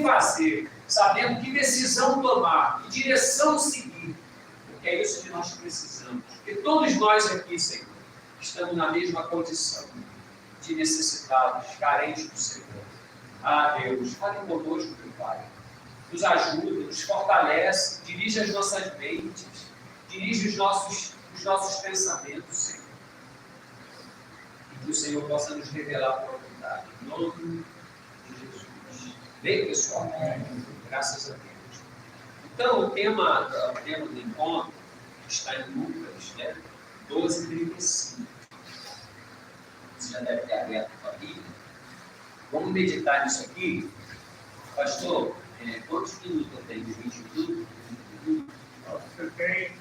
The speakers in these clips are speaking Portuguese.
fazer, sabendo que decisão tomar, que direção seguir. Porque é isso que nós precisamos. Porque todos nós aqui, Senhor, estamos na mesma condição de necessitados, carentes do Senhor. Ah, Deus, fale conosco, meu Pai. Nos ajuda, nos fortalece, dirige as nossas mentes, dirige os nossos pensamentos, Senhor. E que o Senhor possa nos revelar a tua vontade. Em nome de Jesus. Bem, pessoal? Graças a Deus. Então, o tema do encontro está em Lucas, 12:35. Você já deve ter aberto a Bíblia. Vamos meditar nisso aqui. Pastor, quantos minutos eu tenho? 20 minutos? Você tem.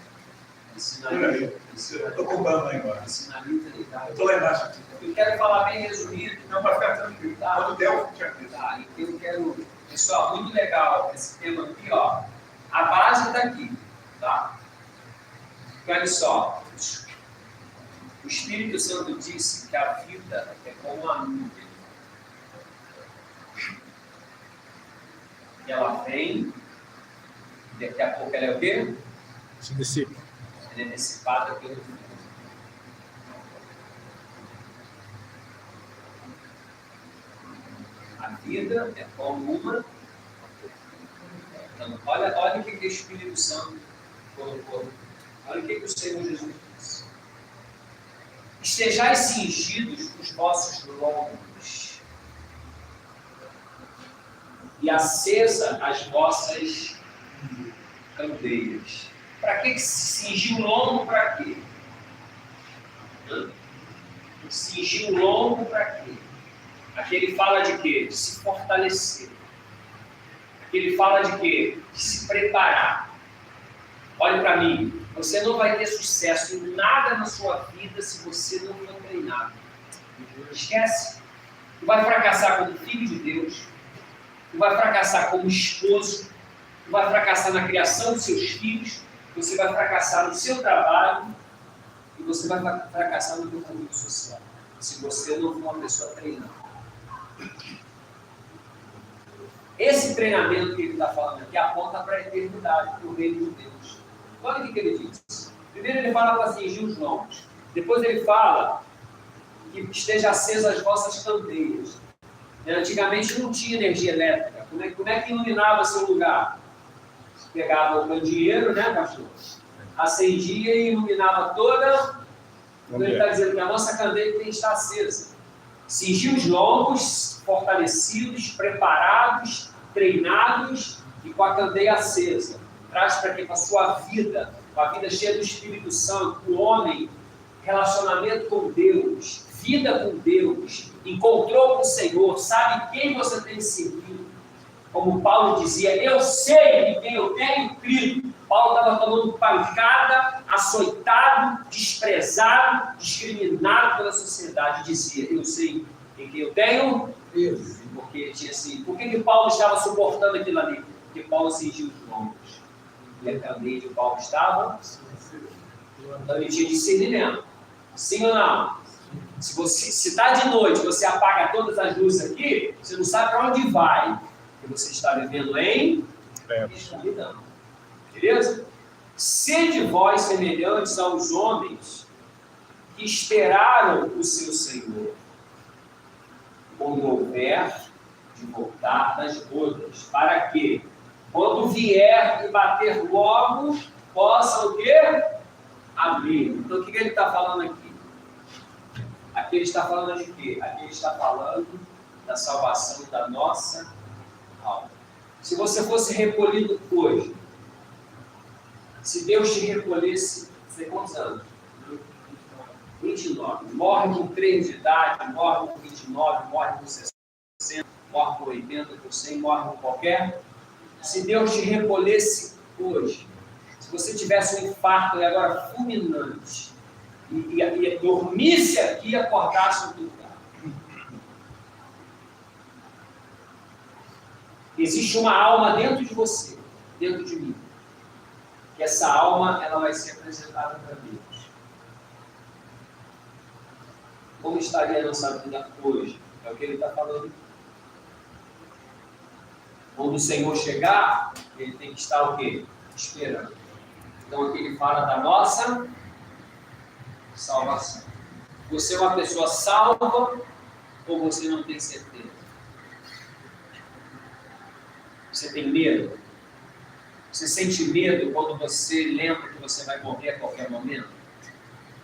Sinalita. Eu estou contando lá embaixo. Sinalita e tal. Eu estou lá embaixo. Eu quero falar bem resumido. Não, para ficar tranquilo. Tá. Quando der, eu tinha visto. Tá, então eu quero. Pessoal, muito legal esse tema aqui, ó. A base está aqui, tá? E olha só. O Espírito Santo disse que a vida é como uma nuvem. E ela vem, daqui a pouco ela é o quê? Se dissipa. Ela é dissipada pelo vento. A vida é como uma. Então, olha o que o Espírito Santo colocou. Olha o que o Senhor Jesus disse. Estejais cingidos os vossos lombos e acesa as vossas candeias. Para que se cingir o lombo? Para quê? Cingir o lombo para quê? Aqui ele fala de quê? De se fortalecer. Aqui ele fala de quê? De se preparar. Olhe para mim. Você não vai ter sucesso em nada na sua vida se você não for treinado. Esquece. Tu vai fracassar como filho de Deus. Tu vai fracassar como esposo. Tu vai fracassar na criação dos seus filhos. Você vai fracassar no seu trabalho. E você vai fracassar no seu convívio social. Se você não for uma pessoa treinada. Esse treinamento que ele está falando aqui aponta para a eternidade, para o reino de Deus. Olha o que ele diz. Primeiro ele fala para cingir os lombos. Depois ele fala que esteja acesa as vossas candeias. Antigamente não tinha energia elétrica. Como é que iluminava seu lugar? Você pegava o candeeiro, né, pastor? Acendia e iluminava toda. Então ele está dizendo que a nossa candeia tem que estar acesa. Cingir os lombos, fortalecidos, preparados, treinados e com a candeia acesa. Traz para quê? Para a sua vida, uma vida cheia do Espírito Santo, o homem, relacionamento com Deus, vida com Deus, encontrou com o Senhor, sabe quem você tem seguido. Como Paulo dizia, eu sei em quem eu tenho crido. Paulo estava tomando pancada, açoitado, desprezado, discriminado pela sociedade. Dizia, eu sei em quem eu tenho Deus. Porque tinha assim, por que Paulo estava suportando aquilo ali? Porque Paulo cingiu os lombos. E a candeia de Paulo estava. Então ele tinha discernimento. Sim ou não? Se está de noite, você apaga todas as luzes aqui, você não sabe para onde vai. Porque você está vivendo em escuridão. Beleza? Sede vós semelhantes aos homens que esperaram o seu Senhor, quando houver de voltar das bodas, para que, quando vier e bater logo, possa o quê? Abrir. Então, o que ele está falando aqui? Aqui ele está falando de quê? Aqui ele está falando da salvação da nossa alma. Se você fosse recolhido hoje, se Deus te recolhesse, você tem quantos anos? 29. Morre com 3 de idade, morre com 29, morre com 60, morre com 80, com 100, morre com qualquer. Se Deus te recolhesse hoje, se você tivesse um infarto e agora fulminante, e dormisse aqui e acordasse no teu lugar. Existe uma alma dentro de você, dentro de mim. E essa alma, ela vai ser apresentada para Deus. Como estaria a nossa vida hoje? É o que ele está falando. Quando o Senhor chegar, ele tem que estar o quê? Esperando. Então aqui ele fala da nossa salvação. Você é uma pessoa salva ou você não tem certeza? Você tem medo? Você sente medo quando você lembra que você vai morrer a qualquer momento?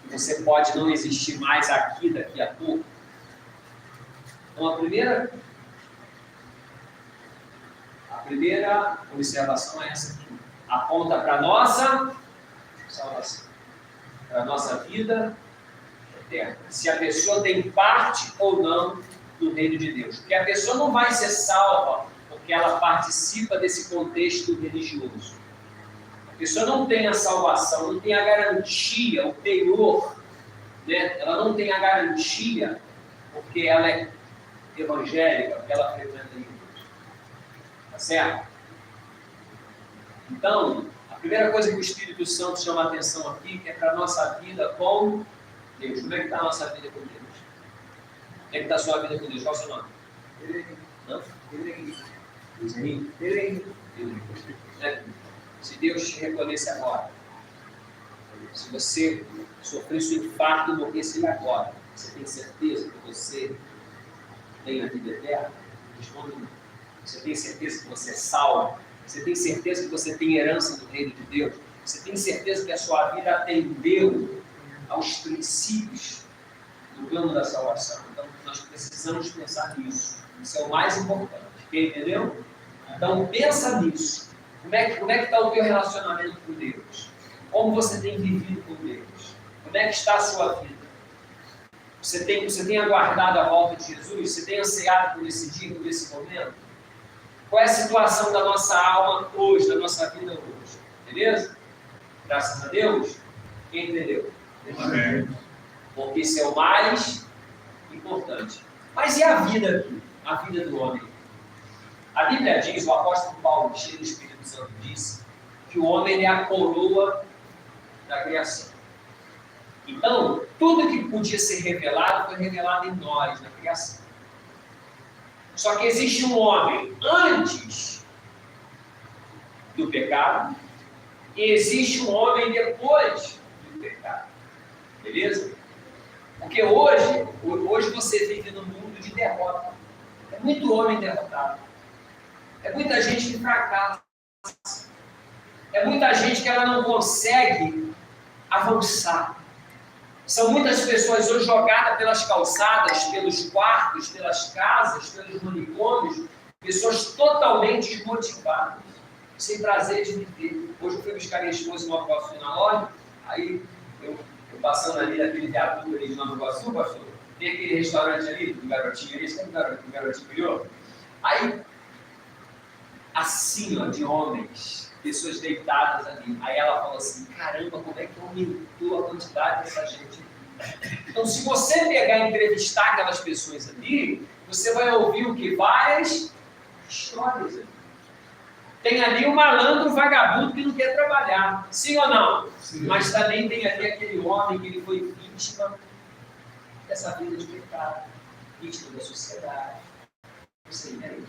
Que você pode não existir mais aqui daqui a pouco? Então a primeira observação é essa aqui. Aponta para a nossa salvação, para a nossa vida eterna. Se a pessoa tem parte ou não no reino de Deus. Porque a pessoa não vai ser salva porque ela participa desse contexto religioso. A pessoa não tem a salvação, não tem a garantia, o penhor, né? Ela não tem a garantia porque ela é evangélica, porque ela frequenta a igreja. Tá certo? Então, a primeira coisa que o Espírito Santo chama a atenção aqui é para a nossa vida com Deus. Como é que está a nossa vida com Deus? Como é que está a sua vida com Deus? Qual é o seu nome? Não? Se Deus te reconhece agora, se você sofresse um infarto e morresse agora, você tem certeza que você tem a vida eterna? Responda. Você tem certeza que você é salvo? Você tem certeza que você tem herança do reino de Deus? Você tem certeza que a sua vida atendeu aos princípios do plano da salvação? Então, nós precisamos pensar nisso. Isso é o mais importante. Quem entendeu? Então, pensa nisso. Como é que está o teu relacionamento com Deus? Como você tem vivido com Deus? Como é que está a sua vida? Você tem aguardado a volta de Jesus? Você tem ansiado por esse dia, por esse momento? Qual é a situação da nossa alma hoje, da nossa vida hoje? Beleza? Graças a Deus. Quem entendeu? Amém. Porque isso é o mais importante. Mas e a vida aqui? A vida do homem? A Bíblia diz, o apóstolo Paulo, cheio do Espírito Santo, disse que o homem é a coroa da criação. Então, tudo que podia ser revelado foi revelado em nós, na criação. Só que existe um homem antes do pecado e existe um homem depois do pecado. Beleza? Porque hoje você vive num mundo de derrota. É muito homem derrotado. É muita gente que fracassa. É muita gente que ela não consegue avançar. São muitas pessoas hoje jogadas pelas calçadas, pelos quartos, pelas casas, pelos manicômios, pessoas totalmente desmotivadas, sem prazer de viver. Hoje eu fui buscar minha esposa em Nova Iguaçu na loja, aí eu passando ali naquele viaduto ali de Nova Iguaçu, pastor, tem aquele restaurante ali, do garotinho ali, sabe o garotinho criou? Aí, assim, ó, de homens, pessoas deitadas ali. Aí ela falou assim, caramba, como é que aumentou a quantidade dessa gente? Então, se você pegar e entrevistar aquelas pessoas ali, você vai ouvir o que? Várias histórias ali. Tem ali o malandro, o vagabundo que não quer trabalhar. Sim ou não? Sim. Mas também tem ali aquele homem que ele foi vítima dessa vida de pecado, vítima da sociedade. Você entende?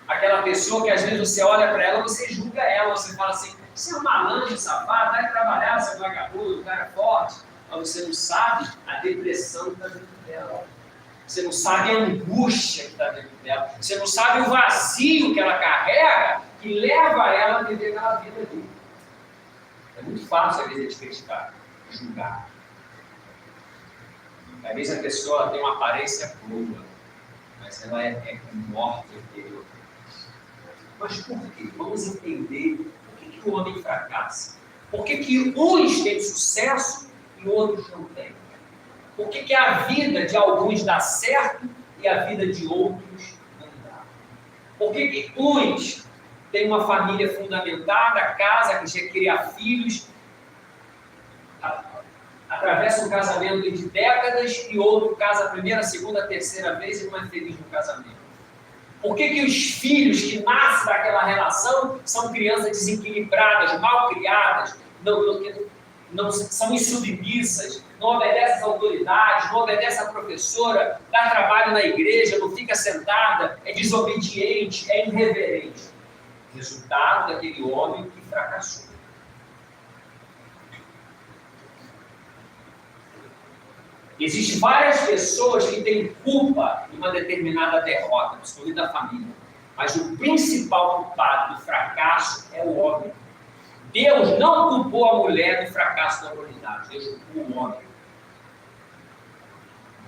Aquela pessoa que às vezes você olha para ela, você julga ela, você fala assim, você é um malandro, safado, vai trabalhar, você é vagabundo, um cara forte. Mas você não sabe a depressão que está dentro dela. Você não sabe a angústia que está dentro dela. Você não sabe o vazio que ela carrega que leva ela a viver aquela vida ali. É muito fácil, às vezes, a gente criticar, julgar. Às vezes a pessoa tem uma aparência boa, mas ela é morta interior. Mas por quê? Vamos entender por que o homem fracassa. Por que uns têm sucesso e outros não têm? Por que a vida de alguns dá certo e a vida de outros não dá? Por que uns têm uma família fundamentada, casa, que já cria filhos, atravessa um casamento de décadas e outro casa a primeira, segunda, terceira vez e não é feliz no casamento? Por que os filhos que nascem daquela relação são crianças desequilibradas, mal criadas, não são insubmissas, não obedecem às autoridades, não obedecem à professora, dá trabalho na igreja, não fica sentada, é desobediente, é irreverente? Resultado daquele homem que fracassou. Existem várias pessoas que têm culpa de uma determinada derrota, principalmente da família. Mas o principal culpado do fracasso é o homem. Deus não culpou a mulher do fracasso da humanidade. Deus culpou o homem.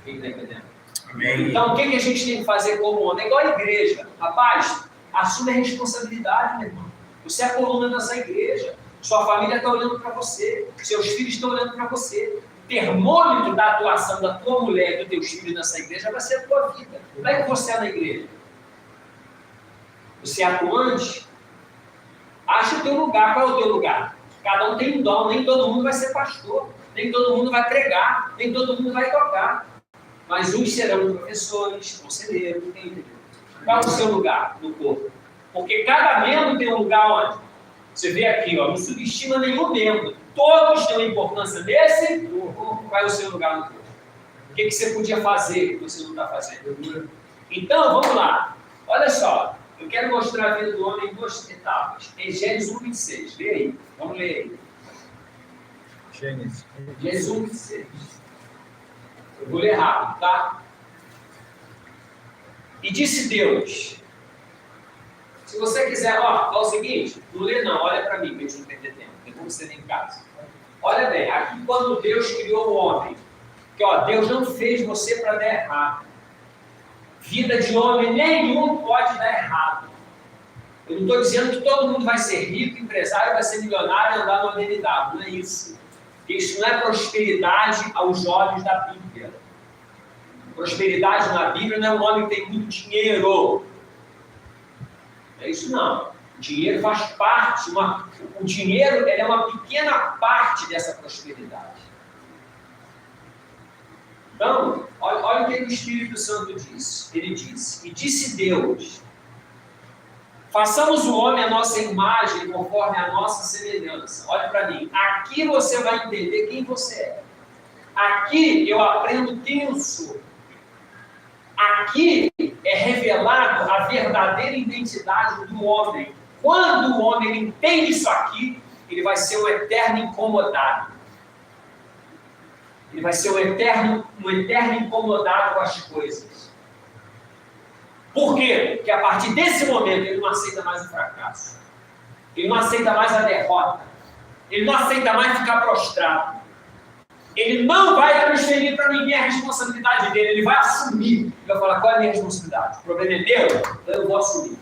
Quem está entendendo? Amém. Então, o que a gente tem que fazer como homem? É igual a igreja. Rapaz, assume a responsabilidade, meu irmão. Você é a coluna dessa igreja. Sua família está olhando para você. Seus filhos estão olhando para você. O termômetro da atuação da tua mulher e dos teus filhos nessa igreja vai ser a tua vida. Como é que você é na igreja? Você é atuante? Acha o teu lugar. Qual é o teu lugar? Cada um tem um dom. Nem todo mundo vai ser pastor. Nem todo mundo vai pregar. Nem todo mundo vai tocar. Mas uns serão professores, conselheiros, entendeu? Qual é o seu lugar no corpo? Porque cada membro tem um lugar onde? Você vê aqui, ó, não subestima nenhum membro. Todos têm uma importância nesse corpo. Qual é o seu lugar no corpo? O que você podia fazer que você não está fazendo? Então, vamos lá. Olha só. Eu quero mostrar a vida do homem em duas etapas. Em Gênesis 1:26. Lê aí. Vamos ler aí. Gênesis 1:26. Eu vou ler rápido, tá? E disse Deus. Se você quiser, ó, fala o seguinte, não lê não, olha para mim, para a gente não perder tempo. Depois você tem em casa. Olha bem, aqui quando Deus criou o homem, que ó, Deus não fez você para dar errado. Vida de homem nenhum pode dar errado. Eu não estou dizendo que todo mundo vai ser rico, empresário, vai ser milionário e andar no BMW. Não é isso. Isso não é prosperidade aos olhos da Bíblia. Prosperidade na Bíblia não é um homem que tem muito dinheiro. Não é isso não. O dinheiro faz parte. O dinheiro é uma pequena parte dessa prosperidade. Então, olha o que o Espírito Santo diz. Ele disse, e disse Deus, façamos o homem à nossa imagem, conforme a nossa semelhança. Olha para mim, aqui você vai entender quem você é. Aqui eu aprendo quem eu sou. Aqui é revelado a verdadeira identidade do homem. Quando o homem entende isso aqui, ele vai ser um eterno incomodado. Ele vai ser um eterno incomodado com as coisas. Por quê? Porque a partir desse momento ele não aceita mais o fracasso. Ele não aceita mais a derrota. Ele não aceita mais ficar prostrado. Ele não vai transferir para ninguém a responsabilidade dele. Ele vai assumir. Ele vai falar, qual é a minha responsabilidade? O problema é meu, então eu vou assumir.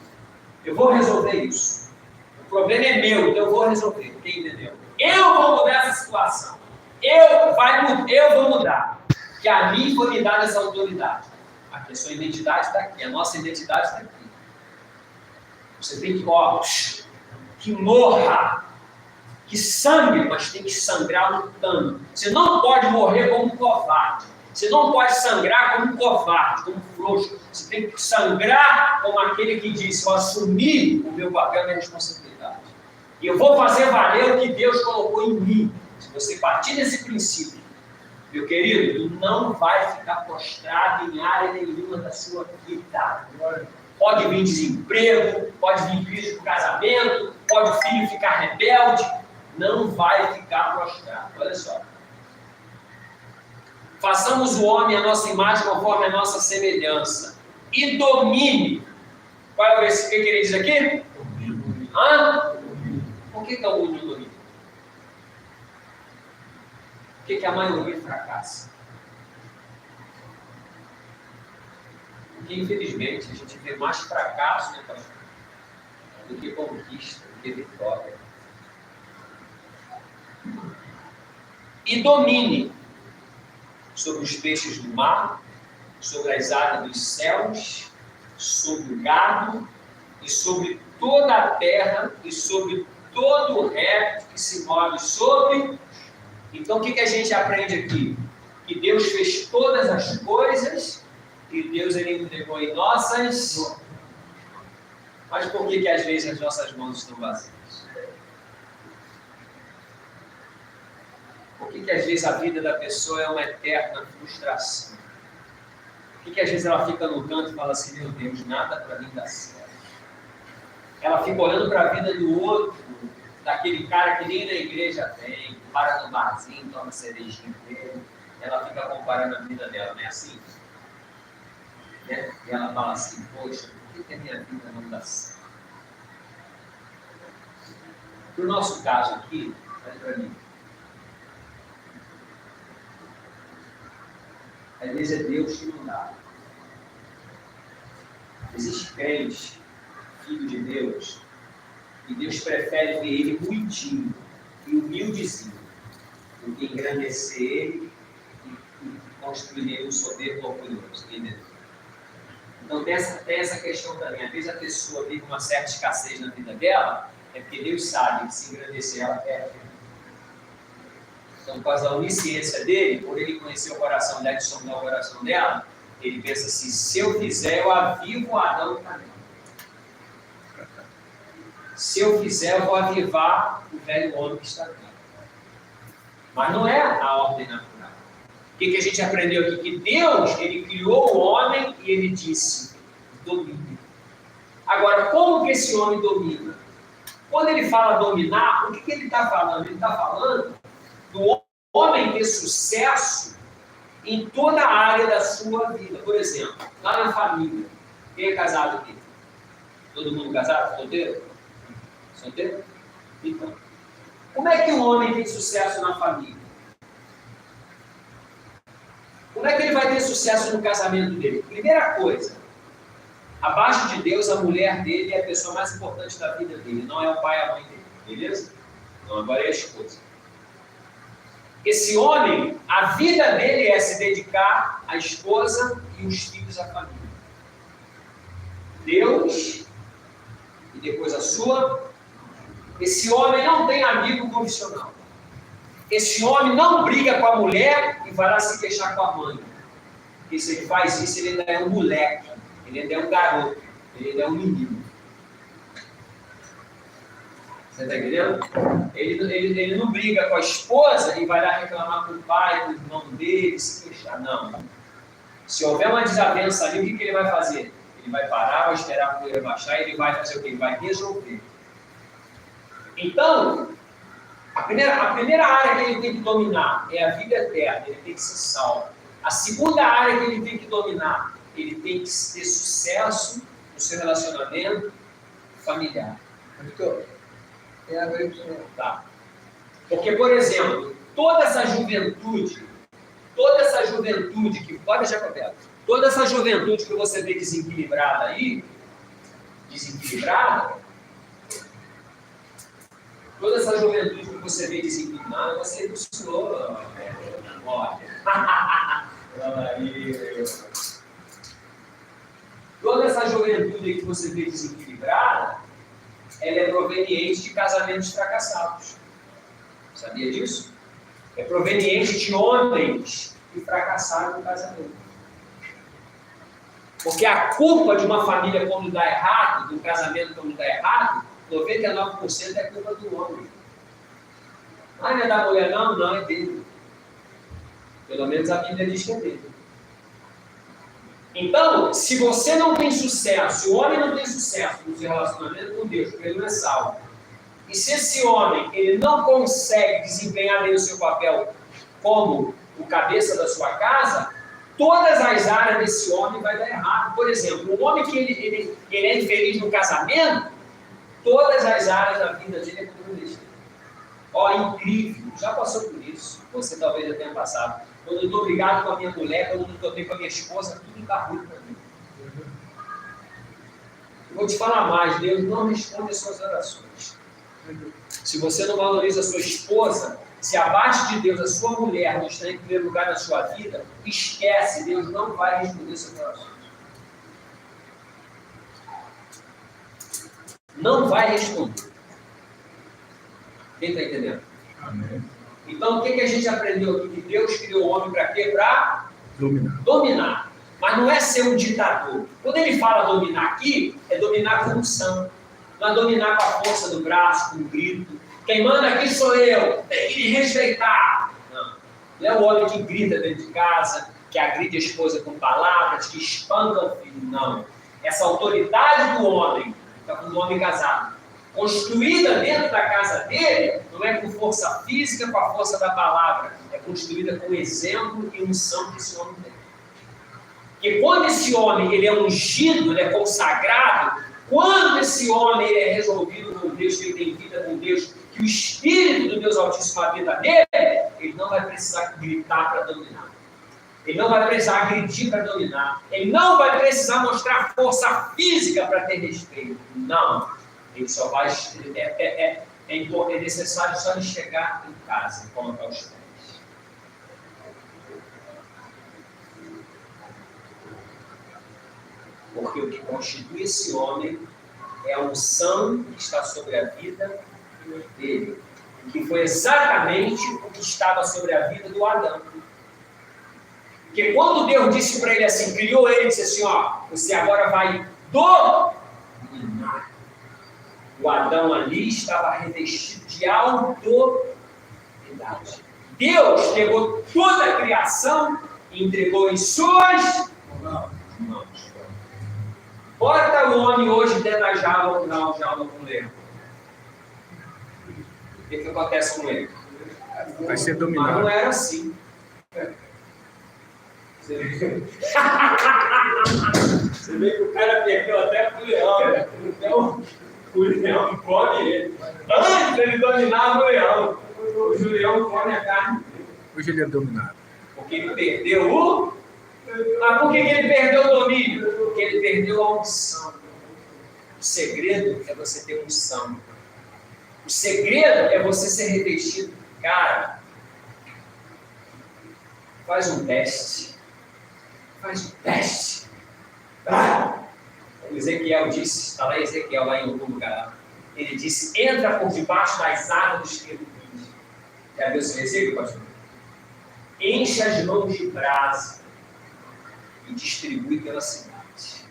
Eu vou resolver isso. O problema é meu, então eu vou resolver. Quem entendeu? Eu vou mudar essa situação. Eu vou mudar. Que a mim foi me dada essa autoridade. Aqui a sua identidade está aqui. A nossa identidade está aqui. Você tem que, ó, que morra. Que sangue, mas tem que sangrar lutando. Você não pode morrer como um covarde. Você não pode sangrar como um covarde, como um frouxo. Você tem que sangrar como aquele que disse, eu assumi o meu papel e a minha responsabilidade. E eu vou fazer valer o que Deus colocou em mim. Se você partir desse princípio, meu querido, tu não vai ficar prostrado em área nenhuma da sua vida. Pode vir desemprego, pode vir crise do casamento, pode o filho ficar rebelde, não vai ficar prostrado. Olha só. Façamos o homem à nossa imagem conforme a nossa semelhança. E domine. Qual é o versículo que ele diz aqui? Hã? Por que é o mundo domina? Por que a maioria fracassa? Porque, infelizmente, a gente vê mais fracasso, né, do que conquista, do que vitória. E domine sobre os peixes do mar, sobre as aves dos céus, sobre o gado, e sobre toda a terra, e sobre todo o réptil que se move sobre. Então, o que a gente aprende aqui? Que Deus fez todas as coisas, e Deus ele entregou em nossas. Mas por que às vezes as nossas mãos estão vazias? Por que às vezes a vida da pessoa é uma eterna frustração? Por que às vezes ela fica no canto e fala assim, meu Deus, nada para mim dá certo? ela fica olhando para a vida do outro, daquele cara que nem na igreja tem, para no barzinho, toma cervejinha dele, ela fica comparando a vida dela, não é assim? Né? E ela fala assim, poxa, por que a minha vida não dá certo? No nosso caso aqui, olha para mim, às vezes é Deus que não dá. Existe crente, filho de Deus, e Deus prefere ver ele ruidinho e humildezinho do que engrandecer ele e construir nele um soberbo orgulhoso. Entendeu? Então tem essa questão também. Às vezes a pessoa vive uma certa escassez na vida dela, é porque Deus sabe que se engrandecer ela perde. Então, por causa da onisciência dele, por ele conhecer o coração dela e sondar o coração dela, ele pensa assim, se eu fizer, eu avivo Adão também. Se eu fizer, eu vou avivar o velho homem que está aqui. Mas não é a ordem natural. O que a gente aprendeu aqui? Que Deus, ele criou o homem e ele disse, domine. Agora, como que esse homem domina? Quando ele fala dominar, o que ele está falando? Ele está falando do homem ter sucesso em toda a área da sua vida. Por exemplo, lá na família, quem é casado aqui? Todo mundo casado? Solteiro? Solteiro? Então, como é que um homem tem sucesso na família? Como é que ele vai ter sucesso no casamento dele? Primeira coisa, abaixo de Deus, a mulher dele é a pessoa mais importante da vida dele, não é o pai e a mãe dele, beleza? Então agora é a esposa. Esse homem, a vida dele é se dedicar à esposa e os filhos à família. Deus e depois a sua. Esse homem não tem amigo profissional. Esse homem não briga com a mulher e vai lá se queixar com a mãe. Porque se ele faz isso, ele ainda é um moleque, ele ainda é um garoto, ele ainda é um menino. Você está entendendo? Ele não briga com a esposa e vai lá reclamar com o pai, com o irmão dele, se queixar. Não. Se houver uma desavença ali, o que ele vai fazer? Ele vai parar, vai esperar a poeira baixar e ele vai fazer o quê? Ele vai resolver. Então, a primeira área que ele tem que dominar é a vida eterna, ele tem que ser salvo. A segunda área que ele tem que dominar, ele tem que ter sucesso no seu relacionamento familiar. Tá. Porque, por exemplo, toda essa juventude que, pode deixar coberto, toda essa juventude que você vê desequilibrada aí, toda essa juventude que você vê desequilibrada, você ensinou, toda essa juventude que você vê desequilibrada, ela é proveniente de casamentos fracassados. Sabia disso? É proveniente de homens que fracassaram no casamento. Porque a culpa de uma família quando dá errado, de um casamento quando dá errado, 99% é culpa do homem. Não é da mulher, não é dele. Pelo menos a Bíblia diz que é dele. Então, se você não tem sucesso, se o homem não tem sucesso no seu relacionamento com Deus, porque ele não é salvo, e se esse homem ele não consegue desempenhar bem o seu papel como o cabeça da sua casa, todas as áreas desse homem vai dar errado. Por exemplo, um homem que ele é infeliz no casamento, todas as áreas da vida dele é comprometida. Incrível, já passou por isso, você talvez já tenha passado. Quando eu estou brigado com a minha mulher, quando eu estou bem com a minha esposa, tudo está ruim para mim. Eu vou te falar mais, Deus não responde as suas orações. Se você não valoriza a sua esposa, se abaixo de Deus a sua mulher não está em primeiro lugar na sua vida, esquece, Deus não vai responder suas orações. Não vai responder. Quem está entendendo? Amém. Então, o que a gente aprendeu aqui? Que Deus criou o homem para quê? Para dominar. Mas não é ser um ditador. Quando ele fala dominar aqui, é dominar com unção. Não é dominar com a força do braço, com o grito. Quem manda aqui sou eu, tem que me respeitar. Não é o homem que grita dentro de casa, que agride a esposa com palavras, que espanca o filho. Não. Essa autoridade do homem está com um homem casado. Construída dentro da casa dele, não é com força física, com a força da palavra, é construída com exemplo e unção que esse homem tem. Porque quando esse homem ele é ungido, ele é consagrado, quando esse homem ele é resolvido com Deus, que ele tem vida com Deus, que o Espírito do Deus Altíssimo habita nele, ele não vai precisar gritar para dominar. Ele não vai precisar agredir para dominar. Ele não vai precisar mostrar força física para ter respeito. Não. Ele só vai. É necessário só ele chegar em casa e colocar os pés. Porque o que constitui esse homem é a unção que está sobre a vida dele. Que foi exatamente o que estava sobre a vida do Adão. Porque quando Deus disse para ele assim, criou ele, disse assim, ó, você agora vai dominar. O Adão ali estava revestido de autoridade. Deus pegou toda a criação e entregou em suas mãos. Bota o homem hoje dentro da jaula com o leão. O que acontece com ele? Vai ser dominado. Mas não era assim. Você vê que o cara perdeu até pro leão, né? Então, o leão come ele. Antes ele dominava o leão. Hoje o leão come a carne dele. Hoje ele é dominado. Porque ele perdeu o... Mas por que ele perdeu o domínio? Porque ele perdeu a unção. O segredo é você ter unção. O segredo é você ser revestido. Cara, faz um teste. Faz um teste. O Ezequiel disse, está lá Ezequiel, lá em algum lugar. Ele disse, entra por debaixo das asas dos querubins. Já viu esse versículo, pastor? Enche as mãos de brasa e distribui pela cidade. Isso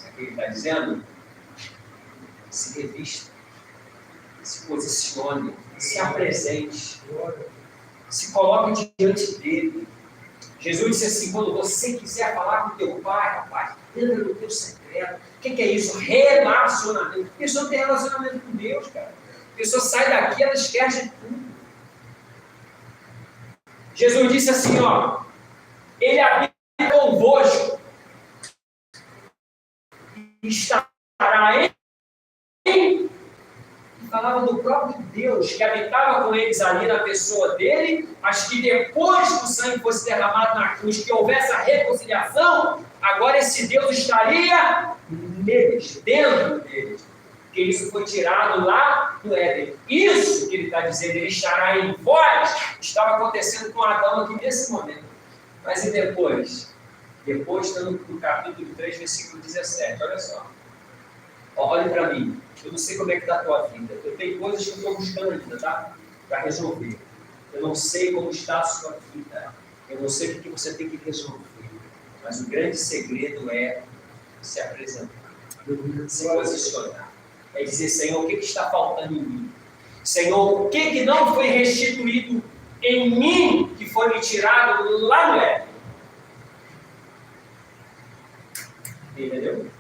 aqui ele está dizendo? Se revista, se posicione, se apresente, se coloque diante dele. Jesus disse assim, quando você quiser falar com teu pai, rapaz, entra no teu secreto. O que é isso? Relacionamento. A pessoa não tem relacionamento com Deus, cara. A pessoa sai daqui, ela esquece de tudo. Jesus disse assim, ó, ele habita convosco e estará em... Falava do próprio Deus que habitava com eles ali na pessoa dele, mas que depois que o sangue fosse derramado na cruz, que houvesse a reconciliação, agora esse Deus estaria neles, dentro deles. Porque isso foi tirado lá do Éden. Isso que ele está dizendo, ele estará em vós, estava acontecendo com Adão aqui nesse momento. Mas e depois? Depois está no capítulo 3, versículo 17, olha só. Olhe para mim. Eu não sei como é que está a tua vida. Eu tenho coisas que eu estou buscando ainda, tá? Para resolver. Eu não sei como está a sua vida. Eu não sei o que você tem que resolver. Mas o grande segredo é se apresentar. Se posicionar. É dizer, Senhor, o que está faltando em mim? Senhor, o que não foi restituído em mim, que foi me tirado lá no Éden? Entendeu?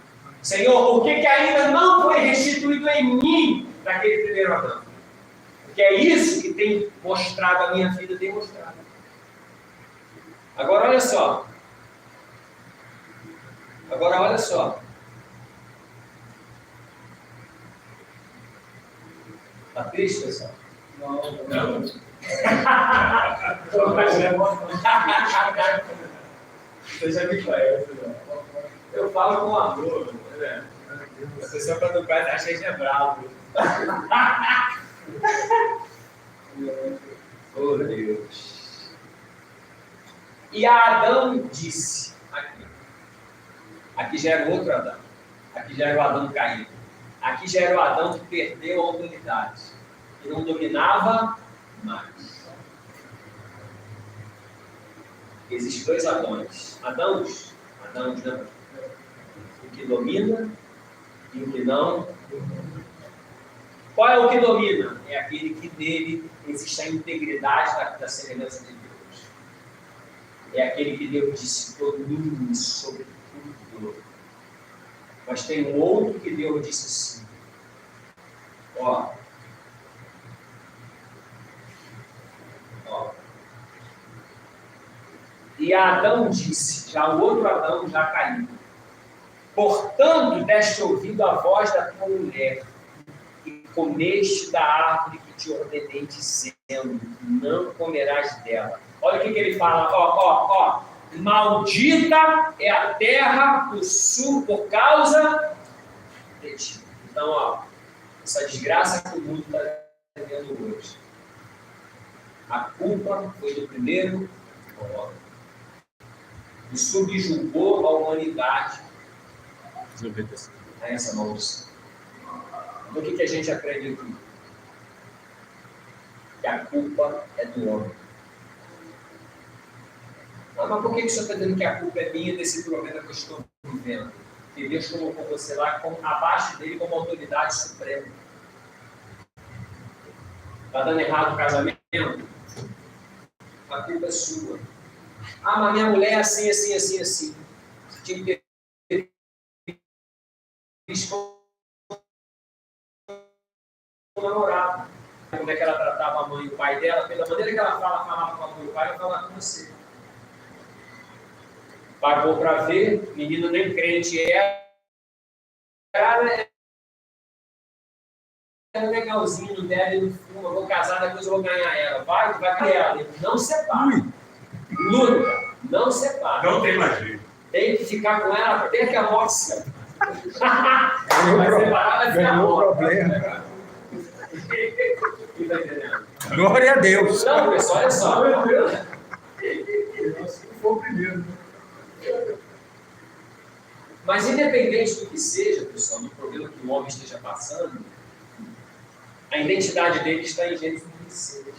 Senhor, o que ainda não foi restituído em mim naquele primeiro Adão? Porque é isso que tem mostrado, a minha vida tem mostrado. Agora olha só. Está triste, pessoal? Não. Você já me conhece, né? Eu falo com amor, né? A pessoa quando faz acha que é bravo. Oh, Deus. E Adão disse, aqui já era outro Adão, aqui já era o Adão caído, aqui já era o Adão que perdeu a autoridade, que não dominava mais. Existem dois Adões, Adãos não. O que domina e o que não. Qual é o que domina? É aquele que nele existe a integridade da semelhança de Deus. É aquele que Deus disse, domine sobre tudo. Mas tem um outro que Deus disse assim, ó, e Adão disse, já o outro Adão já caiu, portanto deste ouvido à voz da tua mulher, e comeste da árvore que te ordenei, dizendo, não comerás dela. Olha o que ele fala, maldita é a terra do sul por causa de ti. Então, essa desgraça que o mundo está vivendo hoje, a culpa foi do primeiro homem, e subjugou a humanidade a essa maldição. Então, o que a gente aprende aqui? Que a culpa é do homem. Mas por que o senhor está dizendo que a culpa é minha desse problema que eu estou vivendo? Que Deus colocou você lá abaixo dele como autoridade suprema. Está dando errado o casamento? A culpa é sua. Mas minha mulher é assim. Você tinha que ter visto o namorado. Como é que ela tratava a mãe e o pai dela? Pela maneira que ela falava com a mãe e o pai, ela falava com você. Pagou para ver, menino nem crente é. Cara, é legalzinho, não bebe, não fuma, vou casar, depois eu vou ganhar ela. Vai ganhar ela. Não separa. Luta, não separa. Não tem mais jeito. Tem que ficar com ela até que a morte se vai separar, vai ficar morta. Problema. Glória a Deus. Não, pessoal, olha só. Se for o primeiro. Mas independente do que seja, pessoal, do problema que o homem esteja passando, a identidade dele está em Gênesis 26.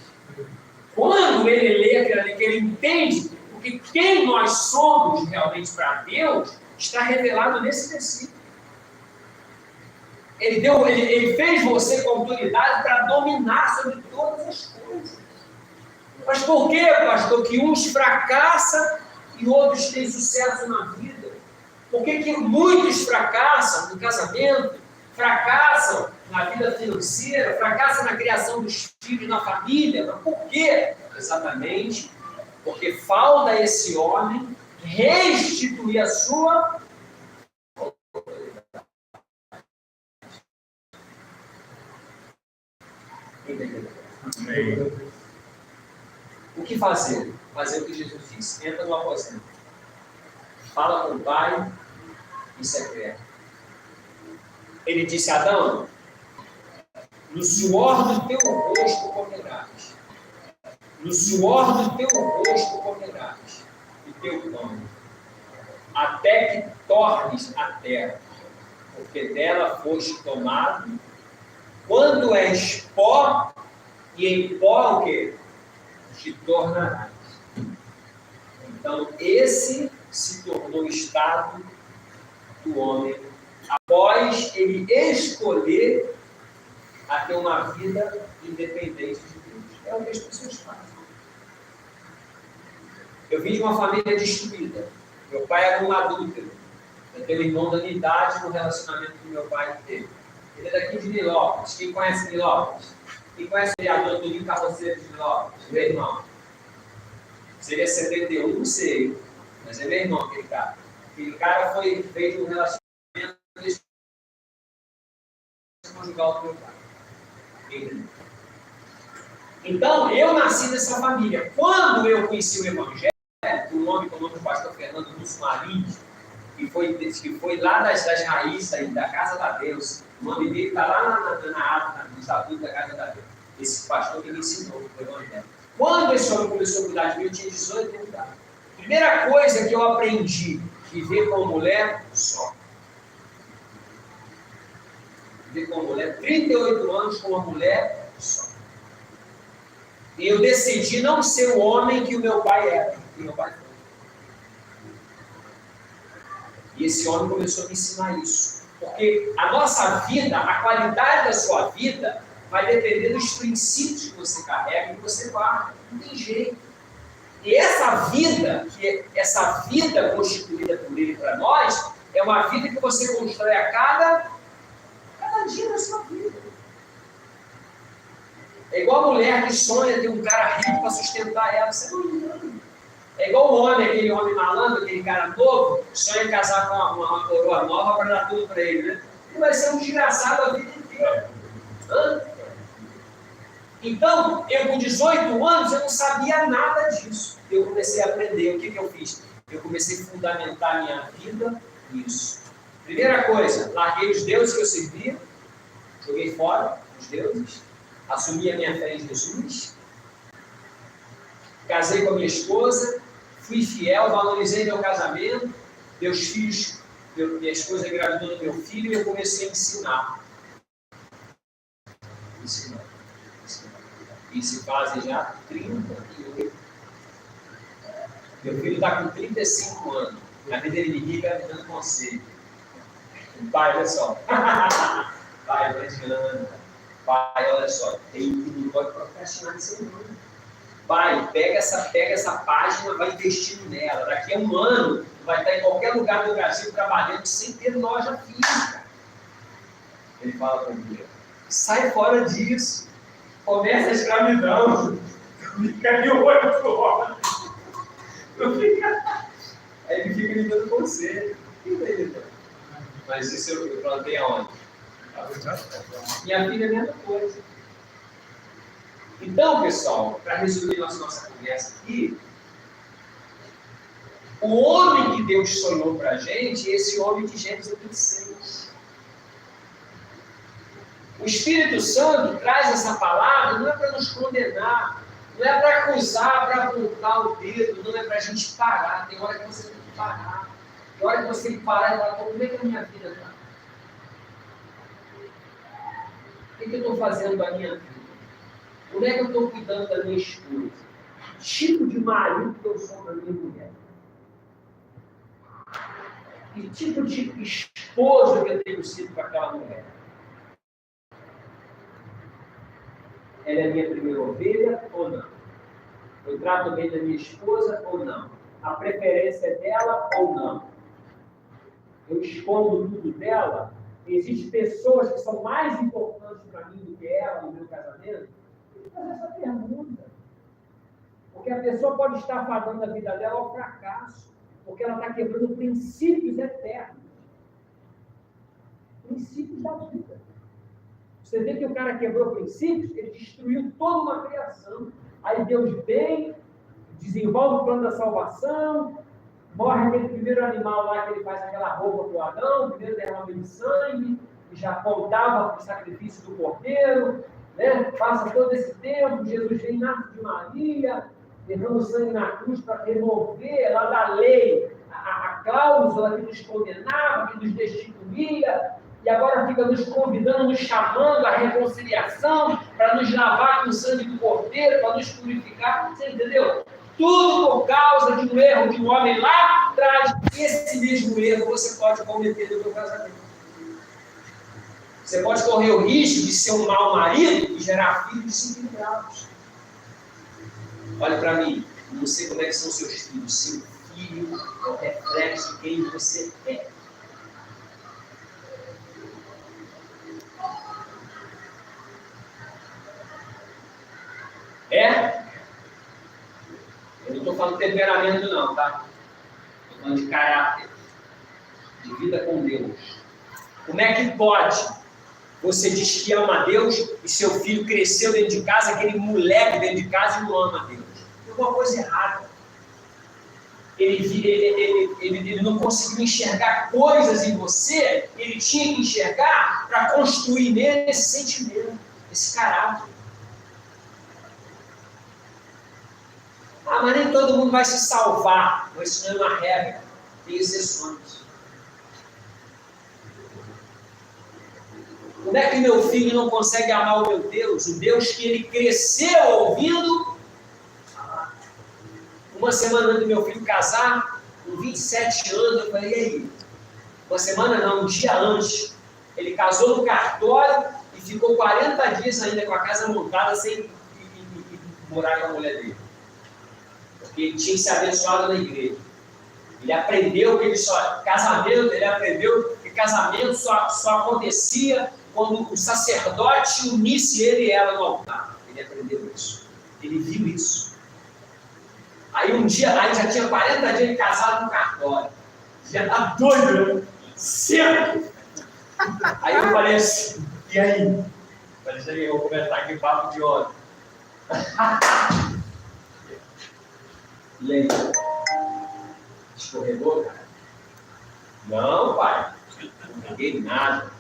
Quando ele lê aquilo ali, que ele entende, porque quem nós somos realmente para Deus, está revelado nesse versículo. Ele fez você com autoridade para dominar sobre todas as coisas. Mas por quê, pastor, que uns fracassam e outros têm sucesso na vida? Por que muitos fracassam no casamento, fracassam na vida financeira, fracassam na criação dos filhos, na família? Mas por quê? Exatamente porque falta a esse homem restituir a sua autoridade. O que fazer? Fazer o que Jesus disse. Entra no aposento. Fala com o Pai em secreto. Ele disse a Adão, no suor do teu rosto comerás. No suor do teu rosto comerás o teu pão, até que tornes a terra, porque dela foste tomado. Quando és pó, e em pó o quê? Te tornarás. Então, esse se tornou o estado do homem após ele escolher a ter uma vida independente de Deus. É o que as pessoas fazem. Eu vim de uma família destruída. Meu pai era um adúltero. Eu tenho um irmão da minha idade no relacionamento que meu pai teve. Ele é daqui de Nilópolis. Quem conhece Nilópolis? Quem conhece o vereador Toninho Carroceiro de Nilópolis? Meu irmão. Seria 71, não sei. Mas é meu irmão, aquele cara. Aquele cara fez um relacionamento conjugal com meu pai. Então, eu nasci nessa família. Quando eu conheci o Evangelho, um homem com o nome do pastor Fernando Lúcio Marins, que foi lá das raízes da Casa da Deus. O nome dele está lá na ata, no estatuto da Casa da Deus. Esse pastor que me ensinou o Evangelho. Quando esse homem começou a cuidar de mim, eu tinha 18 anos. Primeira coisa que eu aprendi, viver com mulher só. Viver com mulher, 38 anos com uma mulher só. E eu decidi não ser o homem que o meu pai era, que o meu pai foi. E esse homem começou a me ensinar isso. Porque a nossa vida, a qualidade da sua vida, vai depender dos princípios que você carrega e que você guarda. Não tem jeito. E essa vida constituída por ele para nós, é uma vida que você constrói a cada dia da sua vida. É igual a mulher que sonha ter um cara rico para sustentar ela. Você não engana. É igual o homem, aquele homem malandro, aquele cara novo, sonha casar com uma coroa nova para dar tudo para ele, né? Ele vai ser um desgraçado a vida inteira. Então, eu com 18 anos, eu não sabia nada disso. Eu comecei a aprender. O que eu fiz? Eu comecei a fundamentar minha vida nisso. Primeira coisa, larguei os deuses que eu servia, joguei fora os deuses, assumi a minha fé em Jesus, casei com a minha esposa, fui fiel, valorizei meu casamento, meus filhos, minha esposa engravidou do meu filho e eu comecei a ensinar. E se fazem já 38. Meu filho está com 35 anos. Na vida ele me liga me dando conselho. Pai, olha só. Pai, Regiana. Pai, olha só. Não pode procrastinar nesse mundo. Pai, pega essa página, vai investindo nela. Daqui a um ano, vai estar em qualquer lugar do Brasil trabalhando sem ter loja física. Ele fala comigo. Sai fora disso. Começa a escravidão. Fica de olho fora. Aí ele fica me dando conselho. Mas isso eu plantei aonde? Minha filha é a mesma coisa. Então, pessoal, para resumir nossa conversa aqui, o homem que Deus sonhou para a gente, esse homem de Gênesis 26. O Espírito Santo traz essa palavra, não é para nos condenar, não é para acusar, para apontar o dedo, não é para a gente parar. Tem hora que você tem que parar. Tem hora que você tem que parar e falar, como é que a minha vida está? O que eu estou fazendo da minha vida? Como é que eu estou cuidando da minha esposa? Que tipo de marido que eu sou para minha mulher? Que tipo de esposo que eu tenho sido para aquela mulher? Ela é minha primeira ovelha ou não? Eu trato bem da minha esposa ou não? A preferência é dela ou não? Eu escondo tudo dela? Existem pessoas que são mais importantes para mim do que ela no meu casamento? Eu tenho que fazer essa pergunta. Porque a pessoa pode estar fadando a vida dela ao fracasso, porque ela está quebrando princípios eternos. Princípios da vida. Você vê que o cara quebrou princípios, ele destruiu toda uma criação. Aí Deus vem, desenvolve o plano da salvação, morre aquele primeiro animal lá que ele faz aquela roupa para o Adão, primeiro derramamento de sangue, que já apontava para o sacrifício do cordeiro, né? Passa todo esse tempo, Jesus vem, nasce de Maria, derrama o sangue na cruz para remover lá da lei a cláusula que nos condenava, que nos destituía, e agora fica nos convidando, nos chamando à reconciliação, para nos lavar com o sangue do cordeiro, para nos purificar. Você entendeu? Tudo por causa de um erro de um homem lá atrás. Esse mesmo erro você pode cometer no seu casamento. Você pode correr o risco de ser um mau marido e gerar filhos desequilibrados. Olha para mim, não sei como é que são seus filhos. Seu filho é o reflexo de quem você é. Eu não estou falando de temperamento não, tá? Estou falando de caráter, de vida com Deus. Como é que pode? Você diz que ama a Deus e seu filho cresceu dentro de casa, aquele moleque dentro de casa e não ama a Deus. Tem alguma coisa errada. Ele não conseguiu enxergar coisas em você, ele tinha que enxergar para construir nele esse sentimento, esse caráter. Ah, mas nem todo mundo vai se salvar. Mas isso não é uma regra. Tem exceções. Como é que meu filho não consegue amar o meu Deus? O Deus que ele cresceu ouvindo? Uma semana antes do meu filho casar, com 27 anos, eu falei, e aí? Uma semana não, um dia antes. Ele casou no cartório e ficou 40 dias ainda com a casa montada sem morar com a mulher dele. Ele tinha que ser abençoado na igreja. Ele aprendeu que ele aprendeu que casamento só acontecia quando o sacerdote unisse ele e ela no altar. Ele aprendeu isso. Ele viu isso. Aí um dia, aí já tinha 40 dias de casado no cartório. Já tá doido, né? Cedo! Aí eu falei assim, e aí? Falei, eu vou começar aqui o papo de ontem. E aí? Escorregou, cara? Não, pai. Não peguei nada.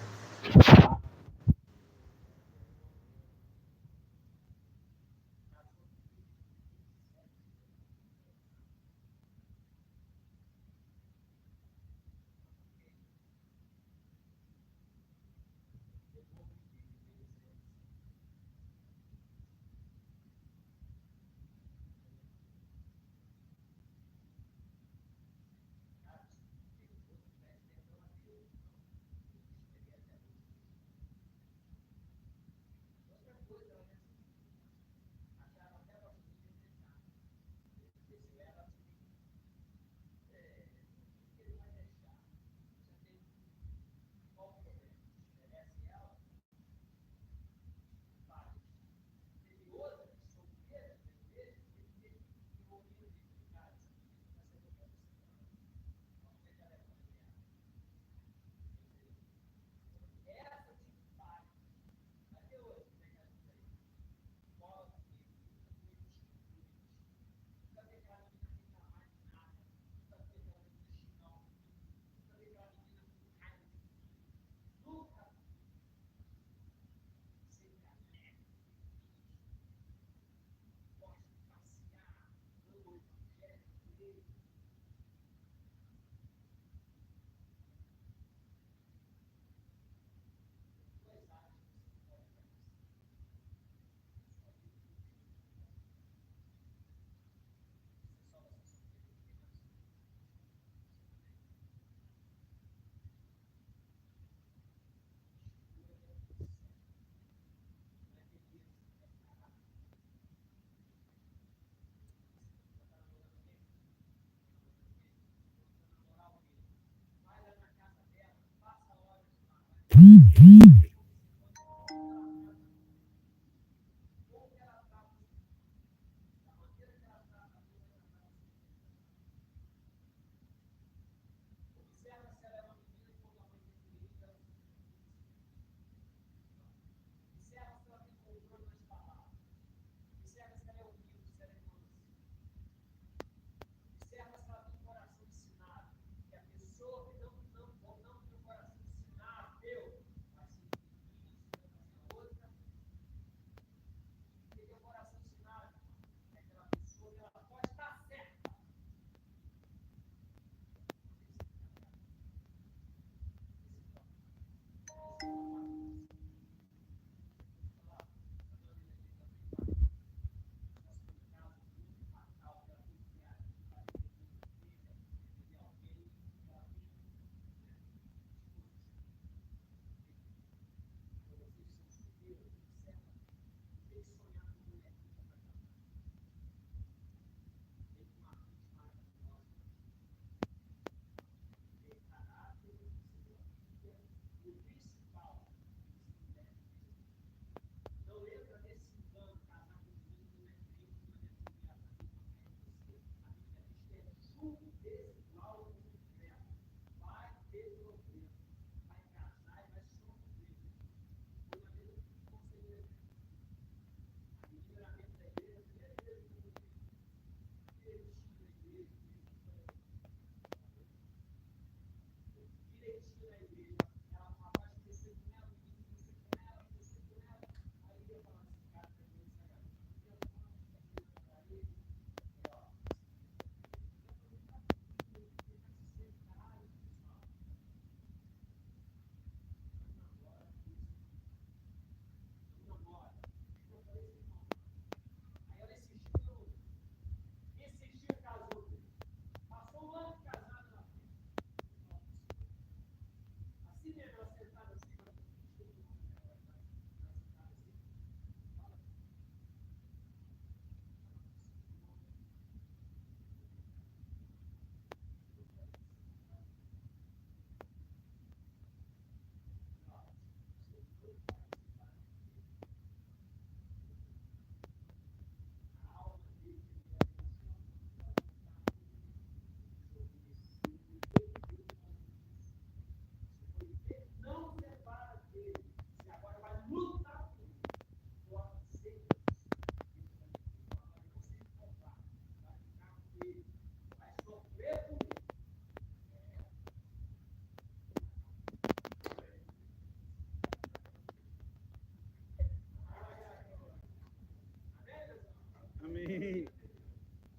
Amém.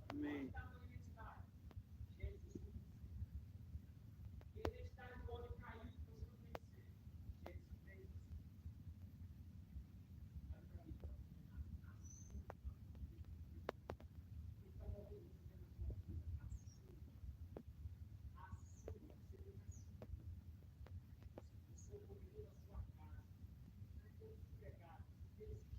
Amém. Jesus. Identidade do homem caiu que você não conhecia. Jesus fez isso. Olha para mim. Assuma. Ele está morrendo você na sua vida. Assuma. Assuma. Você tem que assumir. Você é o poder da sua casa. Não é todos os pecados. Eles